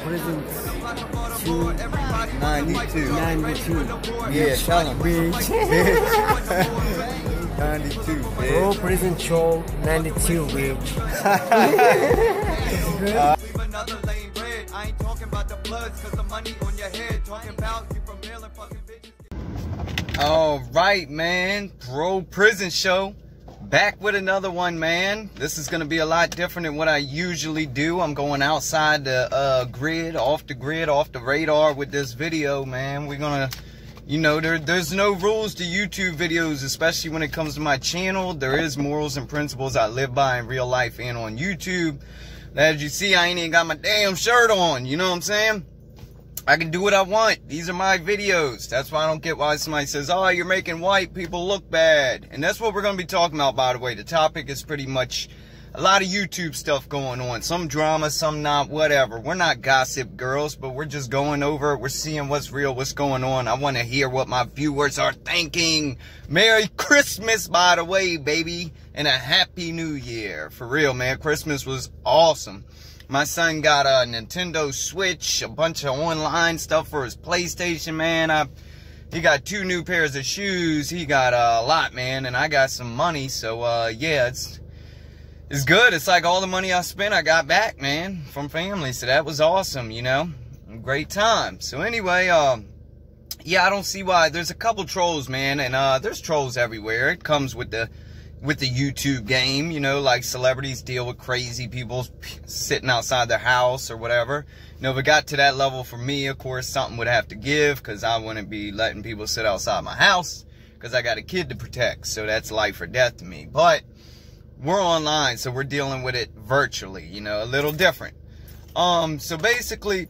present to 92. 92. Yeah, tell him. Bitch. 92, Bro, bitch. present show 92, bitch. Another lane red. I ain't talking about the bloods, cause the money on your head. Talking about you from mailing fucking bitches. All right, man. Parole prison show. Back with another one, man. This is going to be a lot different than what I usually do. I'm going outside the grid, off the radar with this video, man. We're going to, you know, there's no rules to YouTube videos, especially when it comes to my channel. There is morals and principles I live by in real life and on YouTube. As you see, I ain't even got my damn shirt on. You know what I'm saying? I can do what I want. These are my videos. That's why I don't get why somebody says, oh, you're making white people look bad. And that's what we're going to be talking about, by the way. The topic is pretty much a lot of YouTube stuff going on. Some drama, some not, whatever. We're not gossip girls, but we're just going over it. We're seeing what's real, what's going on. I want to hear what my viewers are thinking. Merry Christmas, by the way, baby. And a Happy New Year. For real, man. Christmas was awesome. My son got a Nintendo Switch, a bunch of online stuff for his PlayStation, man. He got 2 new pairs of shoes. He got a lot, man. And I got some money. So, yeah, it's good. It's like all the money I spent, I got back, man, from family. So that was awesome, you know. Great time. So anyway, yeah, I don't see why. There's a couple trolls, man. And there's trolls everywhere. It comes with the YouTube game, you know, like celebrities deal with crazy people sitting outside their house or whatever. You know, if it got to that level for me, of course, something would have to give, because I wouldn't be letting people sit outside my house, because I got a kid to protect. So that's life or death to me. But we're online, so we're dealing with it virtually, you know, a little different. So basically,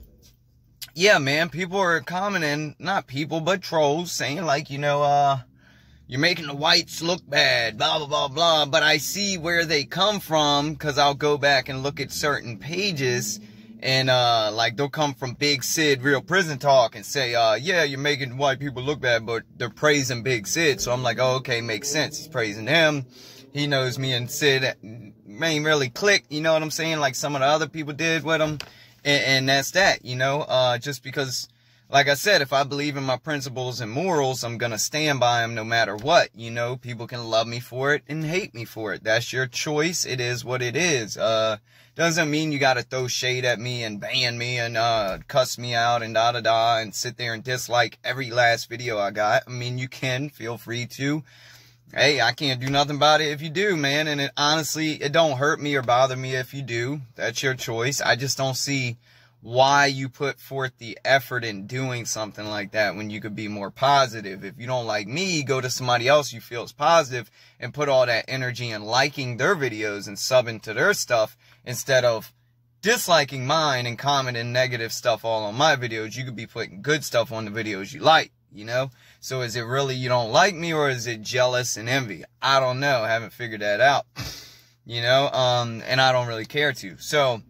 yeah, man, people are commenting, not people, but trolls, saying like, you know, you're making the whites look bad, blah, blah, blah, blah. But I see where they come from, because I'll go back and look at certain pages. And, like, they'll come from Big Sid, Real Prison Talk, and say, yeah, you're making white people look bad, but they're praising Big Sid. So I'm like, oh, okay, makes sense. He's praising him. He knows me and Sid ain't really click, you know what I'm saying? Like some of the other people did with him. And that's that, you know, just because, like I said, if I believe in my principles and morals, I'm going to stand by them no matter what. You know, people can love me for it and hate me for it. That's your choice. It is what it is. Doesn't mean you got to throw shade at me and ban me and cuss me out and da-da-da and sit there and dislike every last video I got. I mean, you can. Feel free to. Hey, I can't do nothing about it if you do, man. And honestly, it don't hurt me or bother me if you do. That's your choice. I just don't see why you put forth the effort in doing something like that when you could be more positive. If you don't like me, go to somebody else you feel is positive and put all that energy in liking their videos and subbing to their stuff instead of disliking mine and commenting negative stuff all on my videos. You could be putting good stuff on the videos you like, you know? So is it really you don't like me, or is it jealous and envy? I don't know. I haven't figured that out, you know? And I don't really care to. So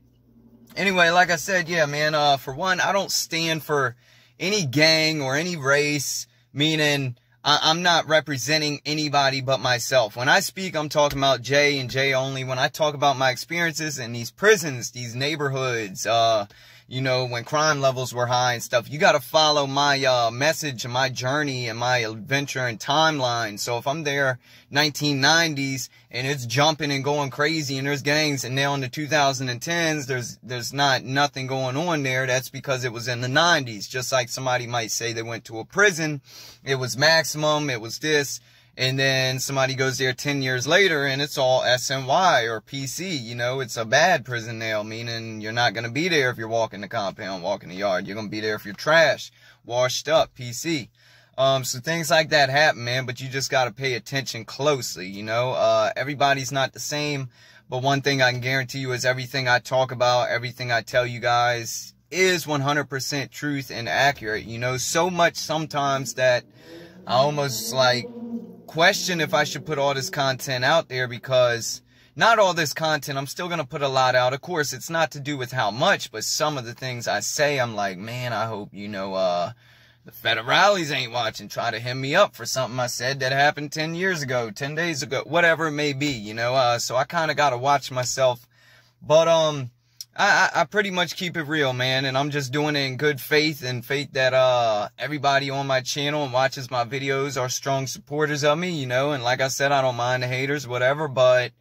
anyway, like I said, yeah, man, for one, I don't stand for any gang or any race, meaning I'm not representing anybody but myself. When I speak, I'm talking about Jay and Jay only. When I talk about my experiences in these prisons, these neighborhoods, you know, when crime levels were high and stuff, you got to follow my message and my journey and my adventure and timeline. So if I'm there 1990s and it's jumping and going crazy and there's gangs, and now in the 2010s there's nothing going on there, that's because it was in the 90s. Just like somebody might say they went to a prison, it was maximum, it was this, and then somebody goes there 10 years later and it's all SNY or PC, you know, it's a bad prison now, meaning you're not going to be there if you're walking the compound, walking the yard. You're going to be there if you're trash, washed up, PC. So things like that happen, man, but you just got to pay attention closely, you know. Everybody's not the same, but one thing I can guarantee you is everything I talk about, everything I tell you guys is 100% truth and accurate, you know. So much sometimes that I almost like question if I should put all this content out there, because not all this content, I'm still going to put a lot out. Of course, it's not to do with how much, but some of the things I say, I'm like, man, I hope, you know, the federales ain't watching, try to hit me up for something I said that happened 10 years ago, 10 days ago, whatever it may be, you know. So I kind of got to watch myself. But, I pretty much keep it real, man, and I'm just doing it in good faith and faith that everybody on my channel and watches my videos are strong supporters of me, you know, and like I said, I don't mind the haters, whatever, but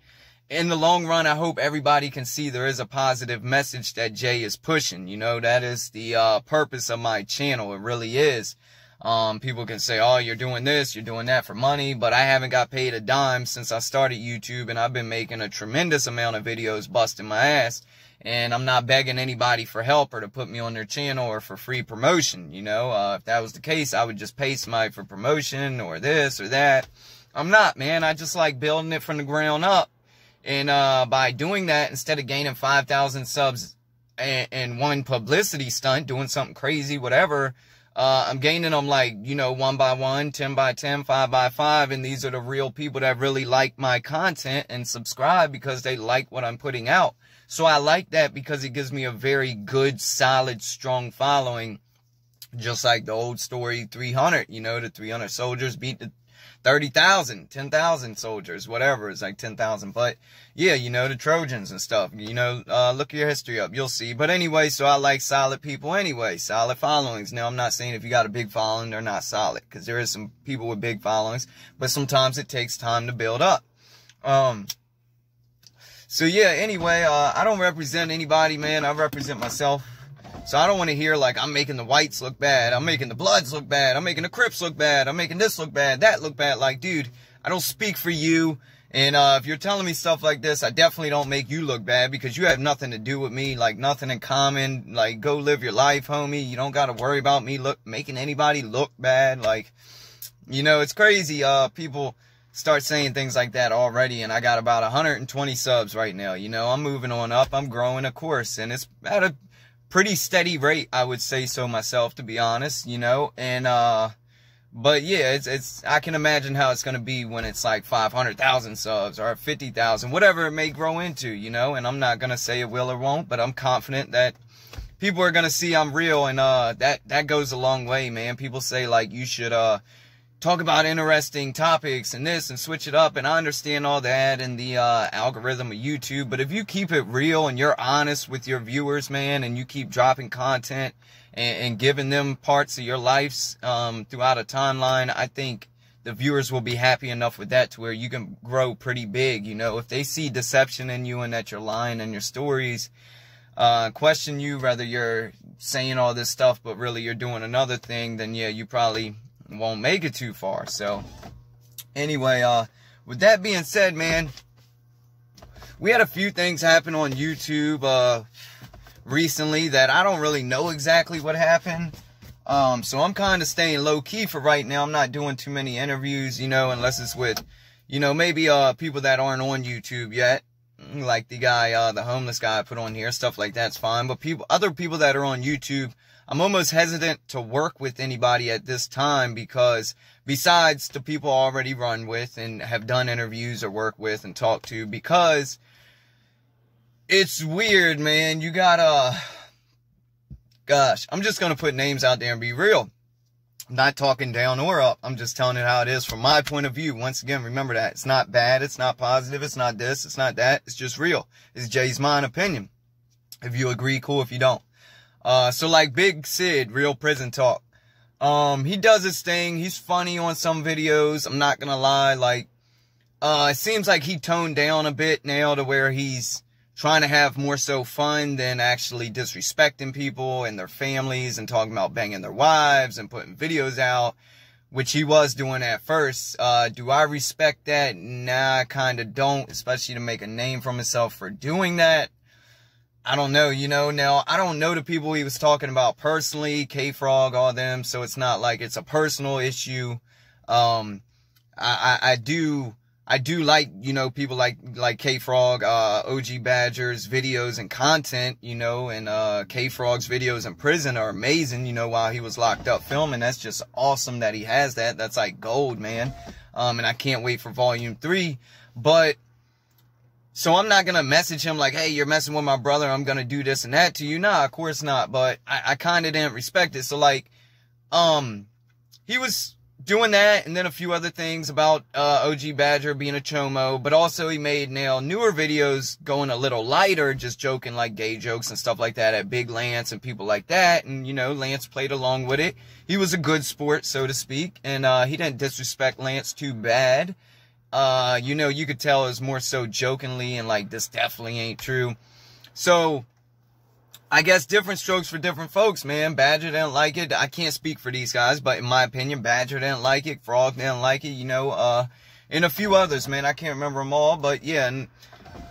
in the long run, I hope everybody can see there is a positive message that Jay is pushing, you know, that is the purpose of my channel, it really is. People can say, oh, you're doing this, you're doing that for money, but I haven't got paid a dime since I started YouTube, and I've been making a tremendous amount of videos busting my ass. And I'm not begging anybody for help or to put me on their channel or for free promotion, you know. If that was the case, I would just pay somebody for promotion or this or that. I'm not, man. I just like building it from the ground up. And by doing that, instead of gaining 5,000 subs and one publicity stunt, doing something crazy, whatever, I'm gaining them like, you know, 1 by 1, 10 by 10, 5 by 5. And these are the real people that really like my content and subscribe because they like what I'm putting out. So I like that because it gives me a very good, solid, strong following. Just like the old story 300, you know, the 300 soldiers beat the 30,000, 10,000 soldiers, whatever. It's like 10,000. But yeah, you know, the Trojans and stuff, you know, look your history up. You'll see. But anyway, so I like solid people anyway, solid followings. Now, I'm not saying if you got a big following, they're not solid, because there is some people with big followings, but sometimes it takes time to build up. So yeah, anyway, I don't represent anybody, man. I represent myself. So I don't want to hear like I'm making the whites look bad. I'm making the bloods look bad. I'm making the Crips look bad. I'm making this look bad, that look bad. Like, dude, I don't speak for you. And if you're telling me stuff like this, I definitely don't make you look bad, because you have nothing to do with me, like nothing in common. Like, go live your life, homie. You don't got to worry about me making anybody look bad. Like, you know, it's crazy. People start saying things like that already, and I got about 120 subs right now. You know, I'm moving on up. I'm growing, of course, and it's at a pretty steady rate, I would say so myself, to be honest, you know. And but yeah, it's I can imagine how it's going to be when it's like 500,000 subs or 50,000, whatever it may grow into, you know. And I'm not going to say it will or won't, but I'm confident that people are going to see I'm real, and that goes a long way, man. People say like you should talk about interesting topics and this and switch it up, and I understand all that and the algorithm of YouTube, but if you keep it real and you're honest with your viewers, man, and you keep dropping content and giving them parts of your lives throughout a timeline, I think the viewers will be happy enough with that to where you can grow pretty big. You know, if they see deception in you and that you're lying in your stories, question you whether you're saying all this stuff but really you're doing another thing, then yeah, you probably won't make it too far. So anyway, with that being said, man, we had a few things happen on YouTube recently that I don't really know exactly what happened. So I'm kind of staying low key for right now. I'm not doing too many interviews, you know, unless it's with, you know, maybe people that aren't on YouTube yet, like the guy, the homeless guy I put on here, stuff like that's fine. But other people that are on YouTube, I'm almost hesitant to work with anybody at this time, because besides the people I already run with and have done interviews or work with and talked to, because it's weird, man. You gotta, gosh, I'm just going to put names out there and be real. I'm not talking down or up. I'm just telling it how it is from my point of view. Once again, remember that. It's not bad. It's not positive. It's not this. It's not that. It's just real. It's Jay's mind opinion. If you agree, cool. If you don't. So like Big Sid, Real Prison Talk. He does his thing. He's funny on some videos. I'm not gonna lie. Like, it seems like he toned down a bit now to where he's trying to have more so fun than actually disrespecting people and their families and talking about banging their wives and putting videos out, which he was doing at first. Do I respect that? Nah, I kind of don't, especially to make a name for himself for doing that. I don't know, you know. Now, I don't know the people he was talking about personally, K-Frog, all them, so it's not like it's a personal issue. I do like, you know, people like K-Frog, OG Badger's videos and content, you know, and K-Frog's videos in prison are amazing, you know, while he was locked up filming. That's just awesome that he has that. That's like gold, man. And I can't wait for volume 3, but so I'm not going to message him like, hey, you're messing with my brother, I'm going to do this and that to you. Nah, of course not. But I kind of didn't respect it. So like, he was doing that, and then a few other things about OG Badger being a chomo, but also he made now newer videos going a little lighter, just joking like gay jokes and stuff like that at Big Lance and people like that, and you know, Lance played along with it. He was a good sport, so to speak, and he didn't disrespect Lance too bad. You know, you could tell it was more so jokingly and like, this definitely ain't true. So I guess different strokes for different folks, man. Badger didn't like it. I can't speak for these guys, but in my opinion, Badger didn't like it. Frog didn't like it, you know, and a few others, man. I can't remember them all, but yeah, and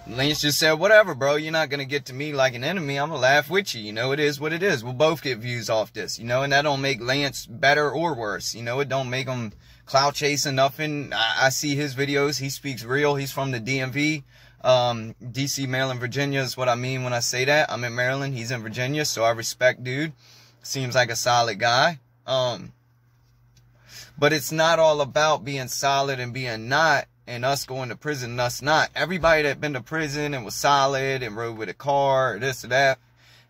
Lance just said, whatever, bro. You're not going to get to me like an enemy. I'm going to laugh with you. You know, it is what it is. We'll both get views off this, you know, and that don't make Lance better or worse. You know, it don't make him clout chasing nothing. I see his videos. He speaks real. He's from the DMV. DC, Maryland, Virginia is what I mean when I say that. I'm in Maryland, he's in Virginia, so I respect dude. Seems like a solid guy. But it's not all about being solid and being not, and us going to prison and us not. Everybody that been to prison and was solid and rode with a car or this or that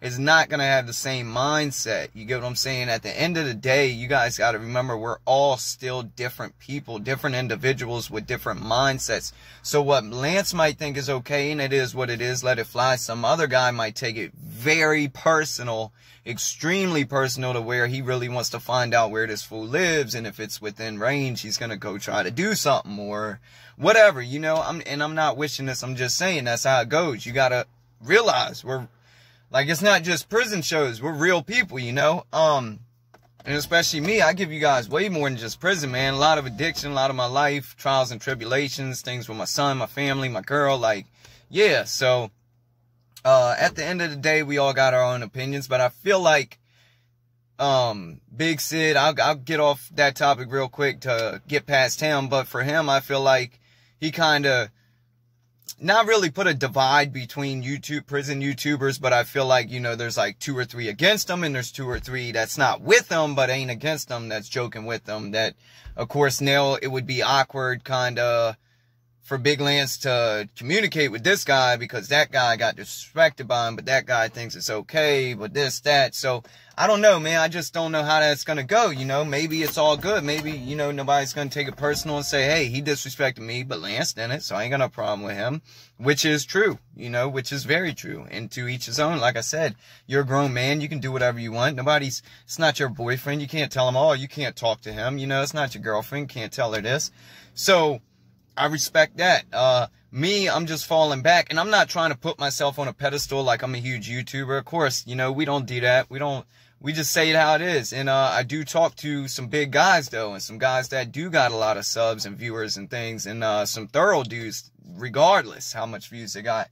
is not going to have the same mindset. You get what I'm saying? At the end of the day, you guys got to remember, we're all still different people, different individuals with different mindsets. So what Lance might think is okay, and it is what it is, let it fly. Some other guy might take it very personal, extremely personal, to where he really wants to find out where this fool lives, and if it's within range, he's going to go try to do something or whatever, you know. I'm not wishing this, I'm just saying that's how it goes. You got to realize we're, like, it's not just prison shows. We're real people, you know? And especially me, I give you guys way more than just prison, man. A lot of addiction, a lot of my life, trials and tribulations, things with my son, my family, my girl, like, yeah. So, at the end of the day, we all got our own opinions, but I feel like, Big Sid, I'll get off that topic real quick to get past him, but for him, I feel like he kind of, not really put a divide between prison YouTubers, but I feel like, you know, there's like 2 or 3 against them, and there's 2 or 3 that's not with them, but ain't against them, that's joking with them. That, of course, now it would be awkward kind of for Big Lance to communicate with this guy because that guy got disrespected by him, but that guy thinks it's okay, but this, that. So, I don't know, man. I just don't know how that's going to go, you know. Maybe it's all good. Maybe, you know, nobody's going to take it personal and say, hey, he disrespected me, but Lance didn't, so I ain't got no problem with him, which is true, you know, which is very true. And to each his own. Like I said, you're a grown man. You can do whatever you want. It's not your boyfriend. You can't tell him, oh, you can't talk to him. You know, it's not your girlfriend. You can't tell her this. So, I respect that. Me, I'm just falling back, and I'm not trying to put myself on a pedestal like I'm a huge YouTuber. Of course, you know, we don't do that. We just say it how it is. And I do talk to some big guys, though, and some guys that do got a lot of subs and viewers and things, and some thorough dudes, regardless how much views they got.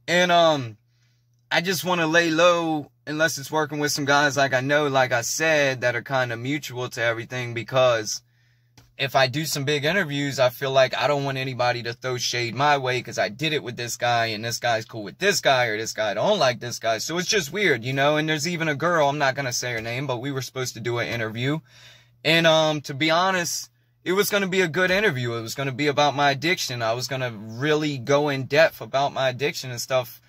And I just want to lay low, unless it's working with some guys like I know, like I said, that are kind of mutual to everything, because if I do some big interviews, I feel like I don't want anybody to throw shade my way because I did it with this guy, and this guy's cool with this guy, or this guy don't like this guy. So it's just weird, you know. And there's even a girl, I'm not going to say her name, but we were supposed to do an interview. And to be honest, it was going to be a good interview. It was going to be about my addiction. I was going to really go in depth about my addiction and stuff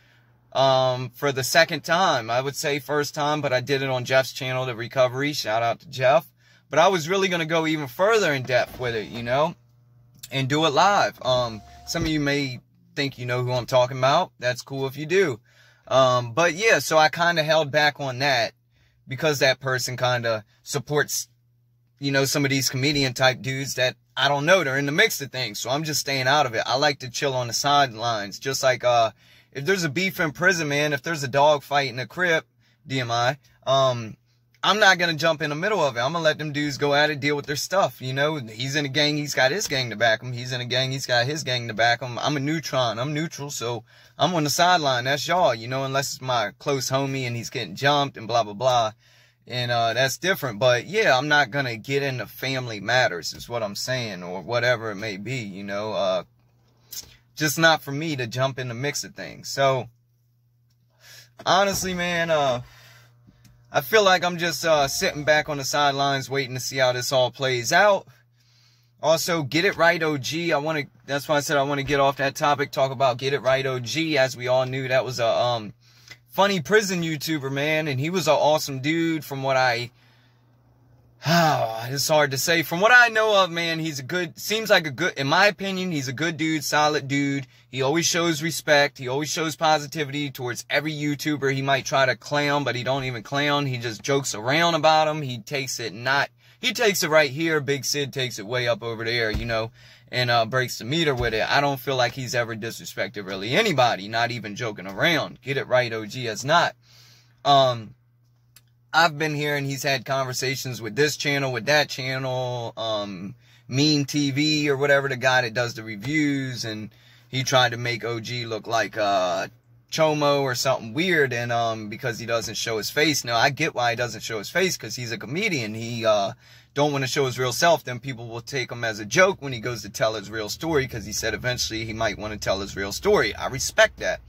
for the second time. I would say first time, but I did it on Jeff's channel, The Recovery. Shout out to Jeff. But I was really going to go even further in depth with it, you know, and do it live. Some of you may think you know who I'm talking about. That's cool if you do. But yeah, so I kind of held back on that because that person kind of supports, you know, some of these comedian type dudes that I don't know. They're in the mix of things. So I'm just staying out of it. I like to chill on the sidelines. Just like, if there's a beef in prison, man, if there's a dog fight in a crib, DMI, I'm not going to jump in the middle of it. I'm going to let them dudes go at it, deal with their stuff. You know, he's in a gang, he's got his gang to back him. He's in a gang, he's got his gang to back him. I'm a neutron. I'm neutral, so I'm on the sideline. That's y'all, you know, unless it's my close homie and he's getting jumped and blah, blah, blah. And that's different. But, yeah, I'm not going to get into family matters is what I'm saying, or whatever it may be, you know. Just not for me to jump in the mix of things. So, honestly, man, I feel like I'm just sitting back on the sidelines waiting to see how this all plays out. Also, Get It Right OG. That's why I said I want to get off that topic, talk about Get It Right OG. As we all knew, that was a funny prison YouTuber, man. And he was an awesome dude from what I It's hard to say. From what I know of, man, seems like a good, in my opinion, he's a good dude, solid dude. He always shows respect. He always shows positivity towards every YouTuber. He might try to clown, but he don't even clown. He just jokes around about him. He takes it right here. Big Sid takes it way up over there, you know, and breaks the meter with it. I don't feel like he's ever disrespected really anybody, not even joking around. Get it right, OG has not. I've been here and he's had conversations with this channel, with that channel, Meen TV or whatever, the guy that does the reviews, and he tried to make OG look like Chomo or something weird, and because he doesn't show his face. Now I get why he doesn't show his face, because he's a comedian. He don't want to show his real self. Then people will take him as a joke when he goes to tell his real story, because he said eventually he might want to tell his real story. I respect that.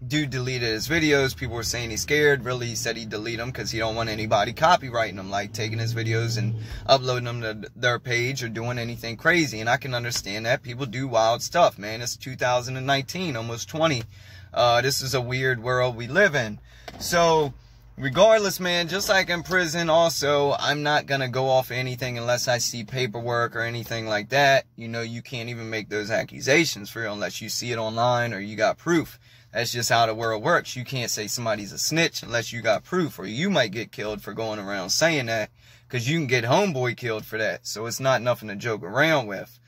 Dude deleted his videos. People were saying he's scared. Really, he said he'd delete them because he don't want anybody copyrighting them, like taking his videos and uploading them to their page or doing anything crazy. And I can understand that. People do wild stuff, man. It's 2019, almost 20. This is a weird world we live in. So, regardless, man, just like in prison also, I'm not going to go off anything unless I see paperwork or anything like that. You know, you can't even make those accusations for real unless you see it online or you got proof. That's just how the world works. You can't say somebody's a snitch unless you got proof, or you might get killed for going around saying that, because you can get homeboy killed for that. So it's not nothing to joke around with.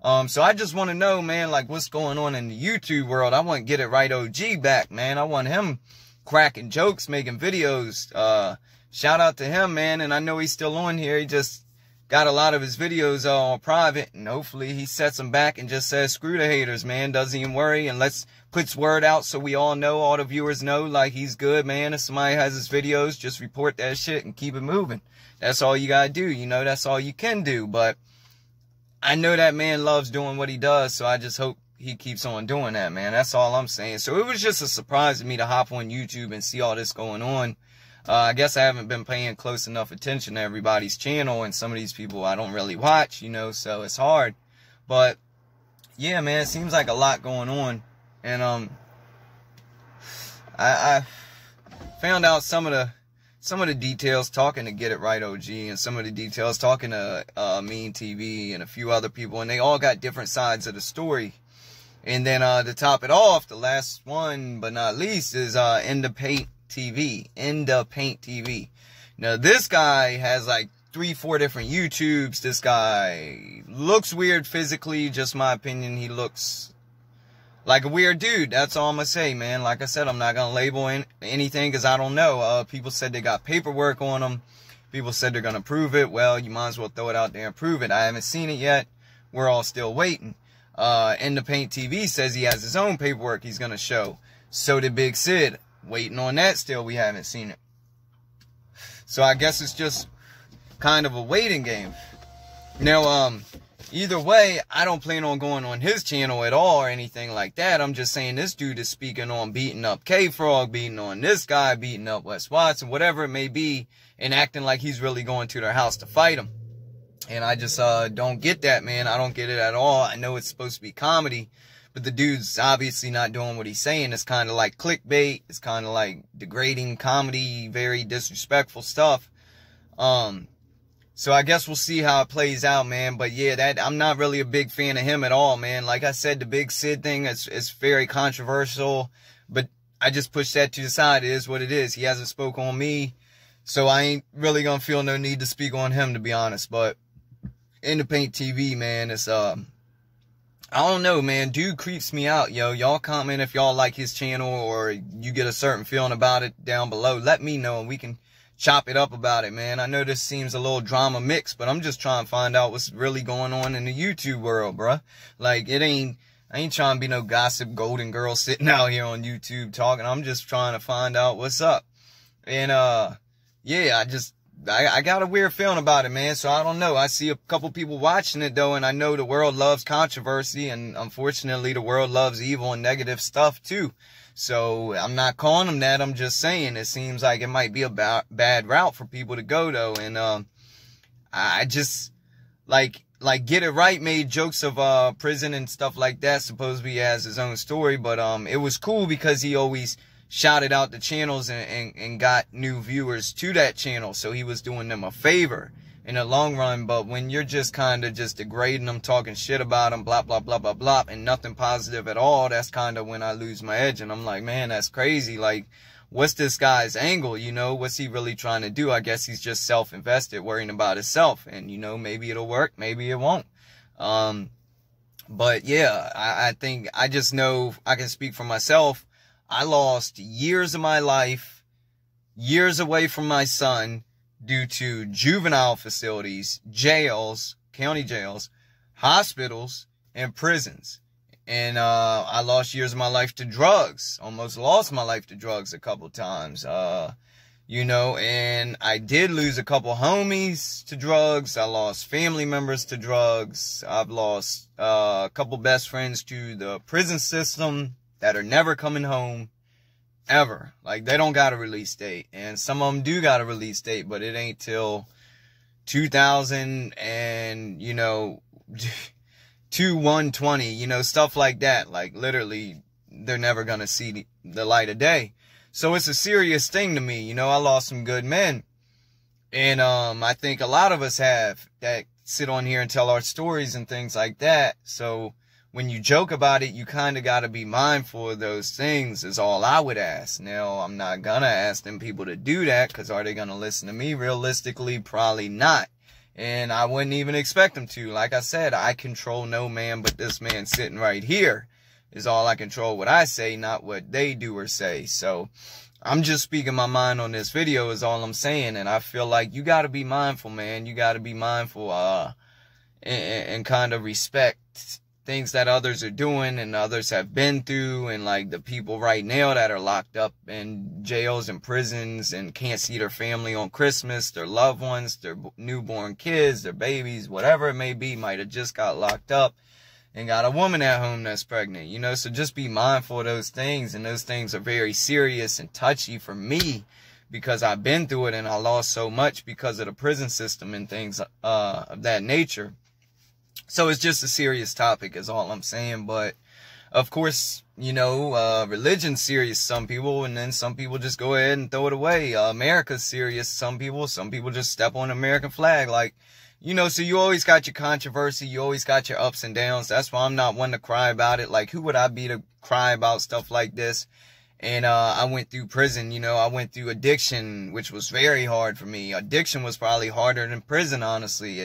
So I just want to know, man, like what's going on in the YouTube world. I want to get it right OG back, man. I want him cracking jokes, making videos. Shout out to him, man. And I know he's still on here. He just got a lot of his videos on private, and hopefully he sets them back and just says, screw the haters, man. Doesn't even worry, and puts word out so we all know, all the viewers know, like he's good, man. If somebody has his videos, just report that shit and keep it moving. That's all you gotta do, you know, that's all you can do. But I know that man loves doing what he does, so I just hope he keeps on doing that, man. That's all I'm saying. So it was just a surprise to me to hop on YouTube and see all this going on. I guess I haven't been paying close enough attention to everybody's channel, and some of these people I don't really watch, you know, so it's hard. But yeah, man, it seems like a lot going on. And I found out some of the details talking to Get It Right OG, and some of the details talking to Meen TV and a few other people, and they all got different sides of the story. And then to top it off, the last one but not least is Paint TV. Now this guy has like 3-4 different YouTubes. This guy looks weird physically, just my opinion. He looks like a weird dude. That's all I'm gonna say, man. Like I said, I'm not gonna label anything because I don't know. People said they got paperwork on them. People said they're gonna prove it. Well, you might as well throw it out there and prove it. I haven't seen it yet. We're all still waiting. Paint TV says he has his own paperwork he's gonna show. So did Big Sid. Waiting on that still. We haven't seen it. So I guess it's just kind of a waiting game. Now, either way, I don't plan on going on his channel at all or anything like that. I'm just saying this dude is speaking on beating up K-Frog, beating on this guy, beating up WHATS, and whatever it may be, and acting like he's really going to their house to fight him. And I just don't get that, man. I don't get it at all. I know it's supposed to be comedy, but the dude's obviously not doing what he's saying. It's kind of like clickbait. It's kind of like degrading comedy, very disrespectful stuff. So I guess we'll see how it plays out, man. But yeah, I'm not really a big fan of him at all, man. Like I said, the Big Sid thing is very controversial, but I just push that to the side. It is what it is. He hasn't spoke on me, so I ain't really gonna feel no need to speak on him, to be honest. But Paint TV, man, it's I don't know, man. Dude creeps me out, yo. Y'all comment if y'all like his channel or you get a certain feeling about it down below. Let me know and we can chop it up about it, man. I know this seems a little drama mixed, but I'm just trying to find out what's really going on in the YouTube world, bruh. Like, I ain't trying to be no gossip golden girl sitting out here on YouTube talking. I'm just trying to find out what's up. And, yeah, I got a weird feeling about it, man. So I don't know. I see a couple people watching it though, and I know the world loves controversy, and unfortunately the world loves evil and negative stuff too. So I'm not calling them that. I'm just saying it seems like it might be a bad route for people to go though. And I just like Get It Right made jokes of prison and stuff like that. Supposedly he has his own story, but it was cool because he always shouted out the channels and got new viewers to that channel. So he was doing them a favor. in the long run. But when you're just kind of just degrading them, talking shit about them, blah, blah, blah, blah, blah, and nothing positive at all, that's kind of when I lose my edge. And I'm like, man, that's crazy. Like, what's this guy's angle? You know, what's he really trying to do? I guess he's just self-invested, worrying about himself. And, you know, maybe it'll work, maybe it won't. But yeah, I think, I just know I can speak for myself. I lost years of my life, years away from my son, due to juvenile facilities, jails, county jails, hospitals, and prisons. And I lost years of my life to drugs. Almost lost my life to drugs a couple times. You know, and I did lose a couple homies to drugs. I lost family members to drugs. I've lost a couple best friends to the prison system that are never coming home. Ever. Like, they don't got a release date. And some of them do got a release date, but it ain't till 2000 and, you know, 2120, you know, stuff like that. Like, literally, they're never gonna see the light of day. So it's a serious thing to me. You know, I lost some good men. And I think a lot of us have that sit on here and tell our stories and things like that. So when you joke about it, you kind of got to be mindful of those things, is all I would ask. Now, I'm not going to ask them people to do that, because are they going to listen to me? Realistically, probably not. And I wouldn't even expect them to. Like I said, I control no man but this man sitting right here. Is all I control what I say, not what they do or say. So I'm just speaking my mind on this video is all I'm saying. And I feel like you got to be mindful, man. You got to be mindful and kind of respect things that others are doing and others have been through, and like the people right now that are locked up in jails and prisons and can't see their family on Christmas, their loved ones, their newborn kids, their babies, whatever it may be, might have just got locked up and got a woman at home that's pregnant, you know. So just be mindful of those things, and those things are very serious and touchy for me because I've been through it and I lost so much because of the prison system and things of that nature. So it's just a serious topic is all I'm saying. But of course, you know, religion's serious some people, and then some people just go ahead and throw it away. America's serious some people just step on the American flag. Like, you know, so you always got your controversy, you always got your ups and downs. That's why I'm not one to cry about it. Like, who would I be to cry about stuff like this? And I went through prison, you know, I went through addiction, which was very hard for me. Addiction was probably harder than prison, honestly.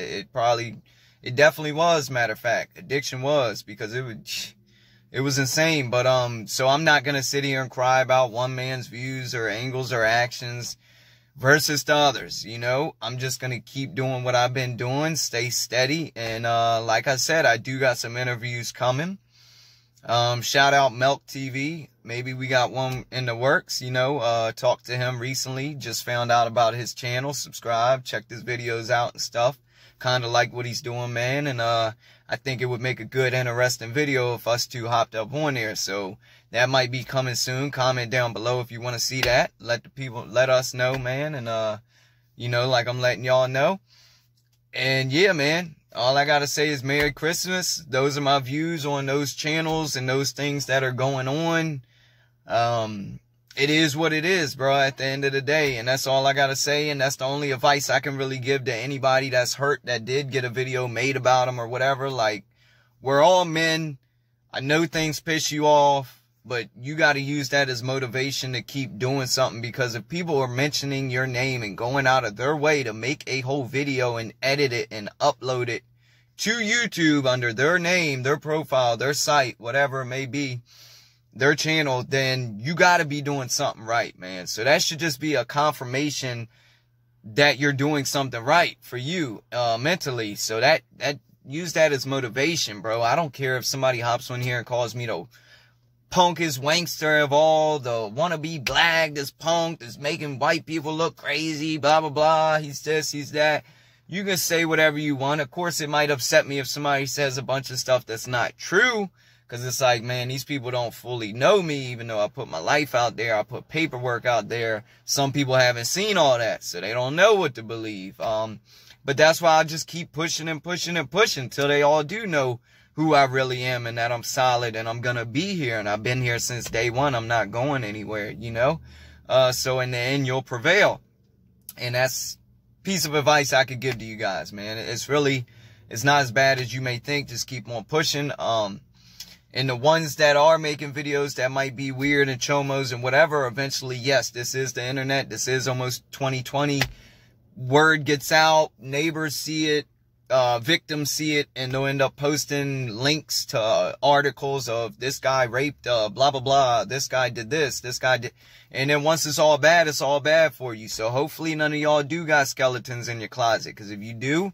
It definitely was, matter of fact. Addiction was, because it was insane. But, so I'm not going to sit here and cry about one man's views or angles or actions versus the others, you know. I'm just going to keep doing what I've been doing, stay steady. And, like I said, I do got some interviews coming. Shout out Milk TV. Maybe we got one in the works, you know. Talked to him recently, just found out about his channel, subscribe, checked his videos out and stuff. Kind of like what he's doing, man. And I think it would make a good, interesting video if us two hopped up on there. So that might be coming soon. Comment down below if you want to see that. Let us know, man. And, you know, like I'm letting y'all know. And yeah, man, all I got to say is Merry Christmas. Those are my views on those channels and those things that are going on. It is what it is, bro, at the end of the day. And that's all I got to say. And that's the only advice I can really give to anybody that's hurt, that did get a video made about them or whatever. Like, we're all men. I know things piss you off, but you got to use that as motivation to keep doing something. Because if people are mentioning your name and going out of their way to make a whole video and edit it and upload it to YouTube under their name, their profile, their site, whatever it may be, their channel, then you got to be doing something right, man. So that should just be a confirmation that you're doing something right for you mentally. So that use that as motivation, bro. I don't care if somebody hops on here and calls me the punkest wankster of all, the wannabe black, this punk that's making white people look crazy, blah blah blah, he's this, he's that. You can say whatever you want. Of course, it might upset me if somebody says a bunch of stuff that's not true. Because it's like, man, these people don't fully know me, even though I put my life out there. I put paperwork out there. Some people haven't seen all that, so they don't know what to believe. But that's why I just keep pushing and pushing and pushing until they all do know who I really am and that I'm solid and I'm going to be here. And I've been here since day one. I'm not going anywhere, you know. So in the end, you'll prevail. And that's piece of advice I could give to you guys, man. It's not as bad as you may think. Just keep on pushing. And the ones that are making videos that might be weird and chomos and whatever, eventually, yes, this is the internet. This is almost 2020. Word gets out, neighbors see it, victims see it, and they'll end up posting links to articles of this guy raped, blah, blah, blah. This guy did this guy did. And then once it's all bad for you. So hopefully none of y'all do got skeletons in your closet. Because if you do,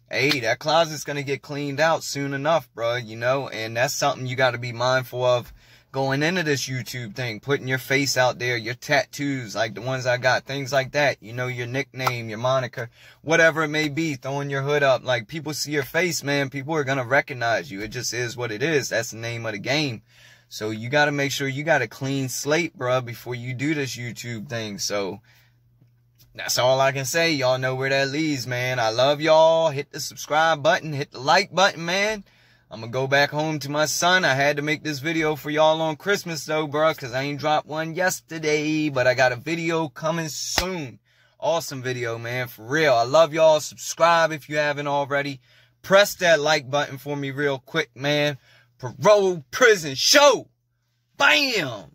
hey, that closet's going to get cleaned out soon enough, bro, you know, and that's something you got to be mindful of going into this YouTube thing, putting your face out there, your tattoos, like the ones I got, things like that, you know, your nickname, your moniker, whatever it may be, throwing your hood up, like people see your face, man, people are going to recognize you. It just is what it is. That's the name of the game. So you got to make sure you got a clean slate, bro, before you do this YouTube thing. So that's all I can say. Y'all know where that leads, man. I love y'all. Hit the subscribe button. Hit the like button, man. I'm going to go back home to my son. I had to make this video for y'all on Christmas, though, bro, because I ain't dropped one yesterday. But I got a video coming soon. Awesome video, man. For real. I love y'all. Subscribe if you haven't already. Press that like button for me real quick, man. Parole Prison Show. Bam!